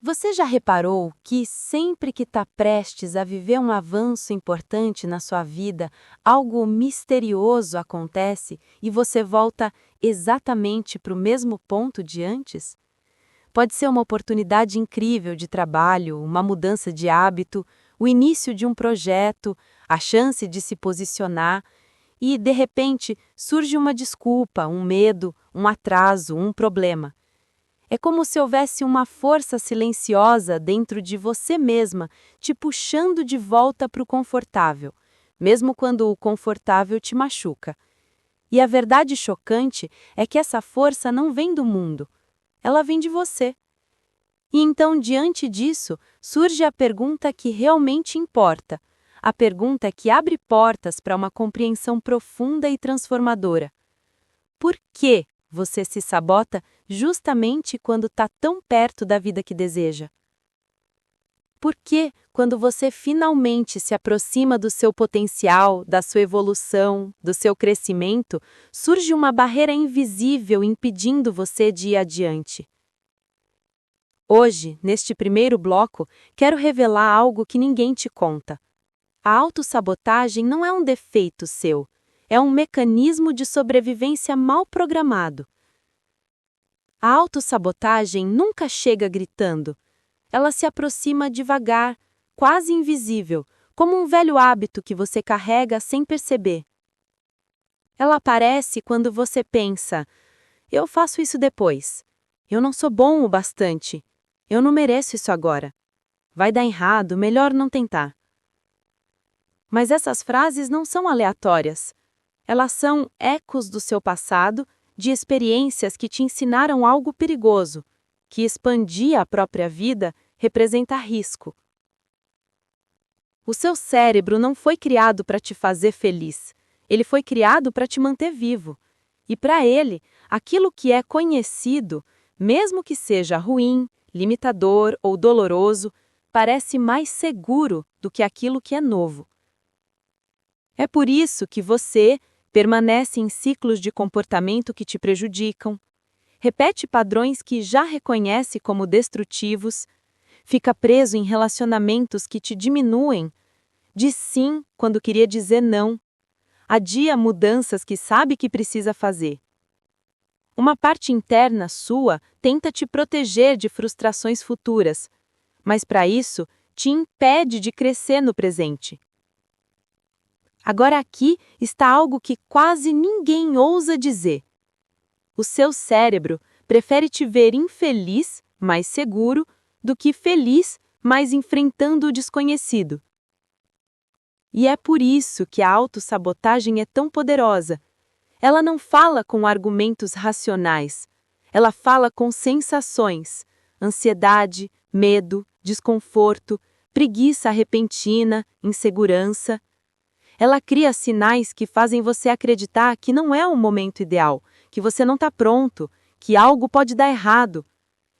Você já reparou que sempre que está prestes a viver um avanço importante na sua vida, algo misterioso acontece e você volta exatamente para o mesmo ponto de antes? Pode ser uma oportunidade incrível de trabalho, uma mudança de hábito, o início de um projeto, a chance de se posicionar e, de repente, surge uma desculpa, um medo, um atraso, um problema. É como se houvesse uma força silenciosa dentro de você mesma, te puxando de volta para o confortável, mesmo quando o confortável te machuca. E a verdade chocante é que essa força não vem do mundo, ela vem de você. E então, diante disso, surge a pergunta que realmente importa, a pergunta que abre portas para uma compreensão profunda e transformadora. Por que você se sabota justamente quando está tão perto da vida que deseja? Por que, quando você finalmente se aproxima do seu potencial, da sua evolução, do seu crescimento, surge uma barreira invisível impedindo você de ir adiante? Hoje, neste primeiro bloco, quero revelar algo que ninguém te conta. A autossabotagem não é um defeito seu. É um mecanismo de sobrevivência mal programado. A autossabotagem nunca chega gritando. Ela se aproxima devagar, quase invisível, como um velho hábito que você carrega sem perceber. Ela aparece quando você pensa: eu faço isso depois. Eu não sou bom o bastante. Eu não mereço isso agora. Vai dar errado, melhor não tentar. Mas essas frases não são aleatórias. Elas são ecos do seu passado, de experiências que te ensinaram algo perigoso, que expandir a própria vida representa risco. O seu cérebro não foi criado para te fazer feliz, ele foi criado para te manter vivo. E para ele, aquilo que é conhecido, mesmo que seja ruim, limitador ou doloroso, parece mais seguro do que aquilo que é novo. É por isso que você permanece em ciclos de comportamento que te prejudicam, repete padrões que já reconhece como destrutivos, fica preso em relacionamentos que te diminuem, diz sim quando queria dizer não, adia mudanças que sabe que precisa fazer. Uma parte interna sua tenta te proteger de frustrações futuras, mas para isso te impede de crescer no presente. Agora aqui está algo que quase ninguém ousa dizer. O seu cérebro prefere te ver infeliz, mais seguro, do que feliz, mais enfrentando o desconhecido. E é por isso que a autossabotagem é tão poderosa. Ela não fala com argumentos racionais. Ela fala com sensações, ansiedade, medo, desconforto, preguiça repentina, insegurança. Ela cria sinais que fazem você acreditar que não é o momento ideal, que você não está pronto, que algo pode dar errado.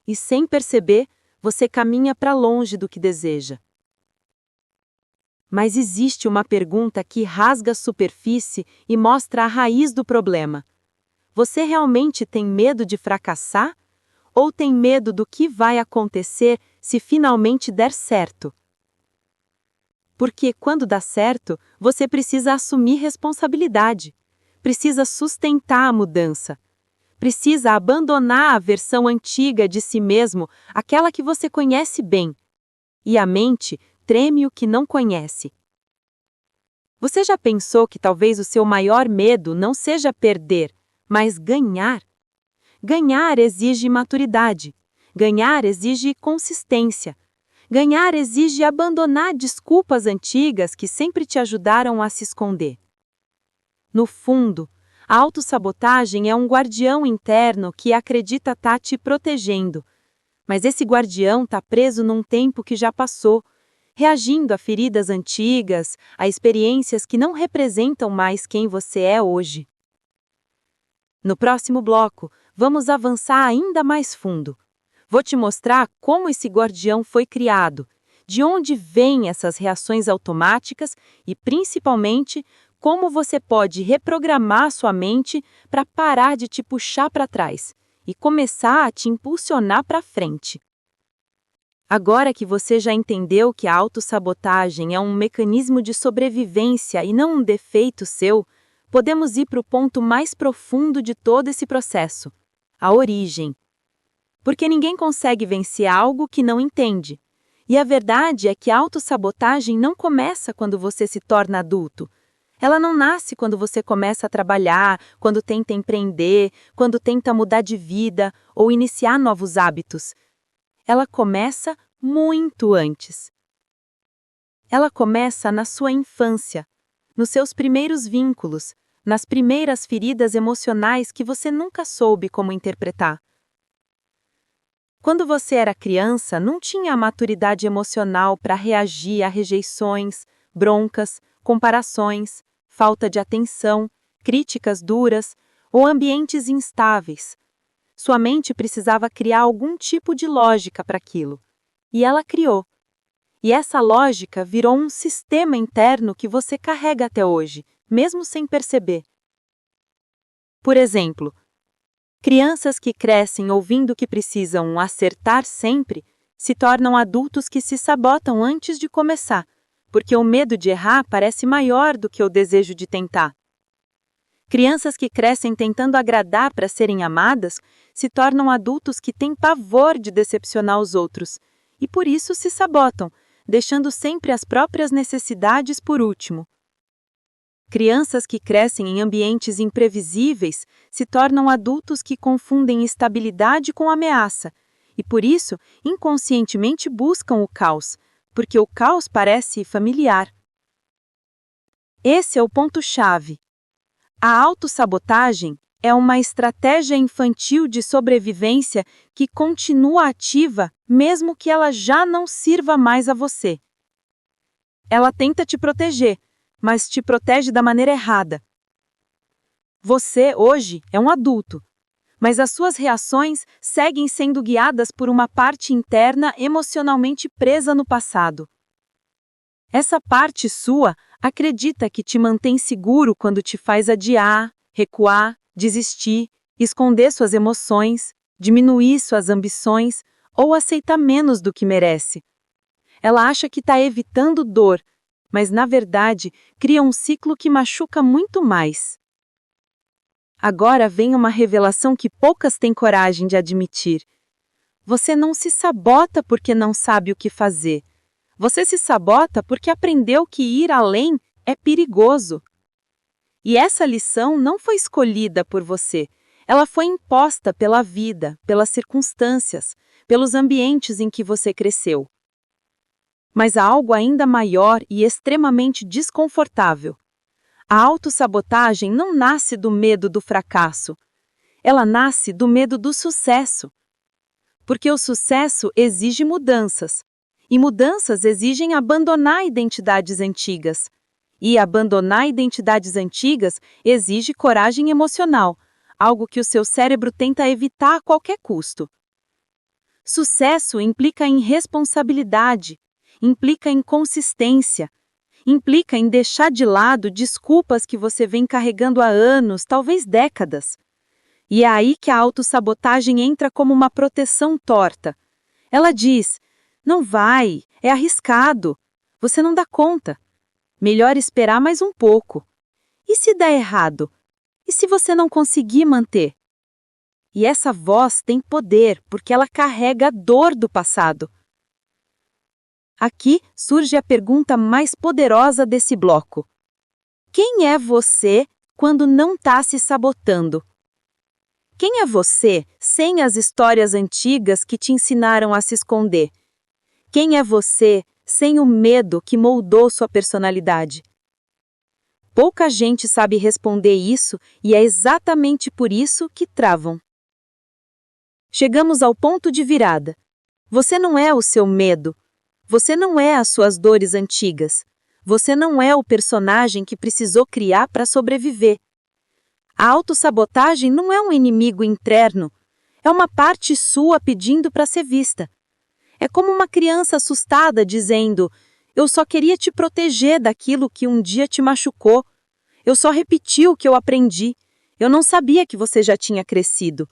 E sem perceber, você caminha para longe do que deseja. Mas existe uma pergunta que rasga a superfície e mostra a raiz do problema. Você realmente tem medo de fracassar? Ou tem medo do que vai acontecer se finalmente der certo? Porque quando dá certo, você precisa assumir responsabilidade, precisa sustentar a mudança, precisa abandonar a versão antiga de si mesmo, aquela que você conhece bem. E a mente treme o que não conhece. Você já pensou que talvez o seu maior medo não seja perder, mas ganhar? Ganhar exige maturidade, ganhar exige consistência. Ganhar exige abandonar desculpas antigas que sempre te ajudaram a se esconder. No fundo, a autossabotagem é um guardião interno que acredita estar te protegendo. Mas esse guardião está preso num tempo que já passou, reagindo a feridas antigas, a experiências que não representam mais quem você é hoje. No próximo bloco, vamos avançar ainda mais fundo. Vou te mostrar como esse guardião foi criado, de onde vêm essas reações automáticas e, principalmente, como você pode reprogramar sua mente para parar de te puxar para trás e começar a te impulsionar para frente. Agora que você já entendeu que a autossabotagem é um mecanismo de sobrevivência e não um defeito seu, podemos ir para o ponto mais profundo de todo esse processo: a origem. Porque ninguém consegue vencer algo que não entende. E a verdade é que a autossabotagem não começa quando você se torna adulto. Ela não nasce quando você começa a trabalhar, quando tenta empreender, quando tenta mudar de vida ou iniciar novos hábitos. Ela começa muito antes. Ela começa na sua infância, nos seus primeiros vínculos, nas primeiras feridas emocionais que você nunca soube como interpretar. Quando você era criança, não tinha a maturidade emocional para reagir a rejeições, broncas, comparações, falta de atenção, críticas duras ou ambientes instáveis. Sua mente precisava criar algum tipo de lógica para aquilo. E ela criou. E essa lógica virou um sistema interno que você carrega até hoje, mesmo sem perceber. Por exemplo, crianças que crescem ouvindo que precisam acertar sempre se tornam adultos que se sabotam antes de começar, porque o medo de errar parece maior do que o desejo de tentar. Crianças que crescem tentando agradar para serem amadas se tornam adultos que têm pavor de decepcionar os outros e por isso se sabotam, deixando sempre as próprias necessidades por último. Crianças que crescem em ambientes imprevisíveis se tornam adultos que confundem estabilidade com ameaça e, por isso, inconscientemente buscam o caos, porque o caos parece familiar. Esse é o ponto-chave. A autossabotagem é uma estratégia infantil de sobrevivência que continua ativa mesmo que ela já não sirva mais a você. Ela tenta te proteger, mas te protege da maneira errada. Você, hoje, é um adulto, mas as suas reações seguem sendo guiadas por uma parte interna emocionalmente presa no passado. Essa parte sua acredita que te mantém seguro quando te faz adiar, recuar, desistir, esconder suas emoções, diminuir suas ambições ou aceitar menos do que merece. Ela acha que está evitando dor, mas na verdade cria um ciclo que machuca muito mais. Agora vem uma revelação que poucas têm coragem de admitir. Você não se sabota porque não sabe o que fazer. Você se sabota porque aprendeu que ir além é perigoso. E essa lição não foi escolhida por você. Ela foi imposta pela vida, pelas circunstâncias, pelos ambientes em que você cresceu. Mas há algo ainda maior e extremamente desconfortável. A autossabotagem não nasce do medo do fracasso. Ela nasce do medo do sucesso. Porque o sucesso exige mudanças. E mudanças exigem abandonar identidades antigas. E abandonar identidades antigas exige coragem emocional, algo que o seu cérebro tenta evitar a qualquer custo. Sucesso implica em responsabilidade, implica em consistência, implica em deixar de lado desculpas que você vem carregando há anos, talvez décadas. E é aí que a autossabotagem entra como uma proteção torta. Ela diz: não vai, é arriscado, você não dá conta. Melhor esperar mais um pouco. E se der errado? E se você não conseguir manter? E essa voz tem poder porque ela carrega a dor do passado. Aqui surge a pergunta mais poderosa desse bloco. Quem é você quando não está se sabotando? Quem é você sem as histórias antigas que te ensinaram a se esconder? Quem é você sem o medo que moldou sua personalidade? Pouca gente sabe responder isso e é exatamente por isso que travam. Chegamos ao ponto de virada. Você não é o seu medo. Você não é as suas dores antigas. Você não é o personagem que precisou criar para sobreviver. A autossabotagem não é um inimigo interno. É uma parte sua pedindo para ser vista. É como uma criança assustada dizendo: eu só queria te proteger daquilo que um dia te machucou. Eu só repeti o que eu aprendi. Eu não sabia que você já tinha crescido.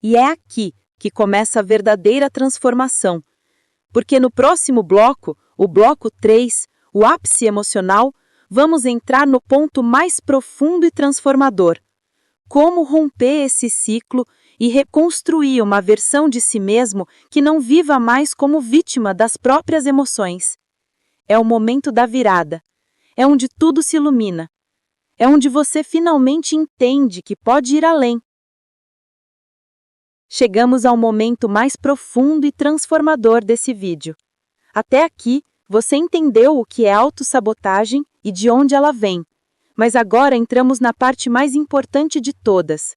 E é aqui que começa a verdadeira transformação. porque no próximo bloco, o bloco 3, o ápice emocional, vamos entrar no ponto mais profundo e transformador. Como romper esse ciclo e reconstruir uma versão de si mesmo que não viva mais como vítima das próprias emoções. É o momento da virada. É onde tudo se ilumina. É onde você finalmente entende que pode ir além. Chegamos ao momento mais profundo e transformador desse vídeo. Até aqui, você entendeu o que é autossabotagem e de onde ela vem. Mas agora entramos na parte mais importante de todas.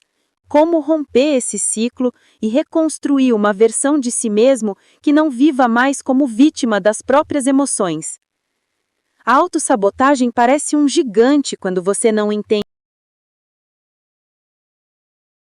Como romper esse ciclo e reconstruir uma versão de si mesmo que não viva mais como vítima das próprias emoções. A autossabotagem parece um gigante quando você não entende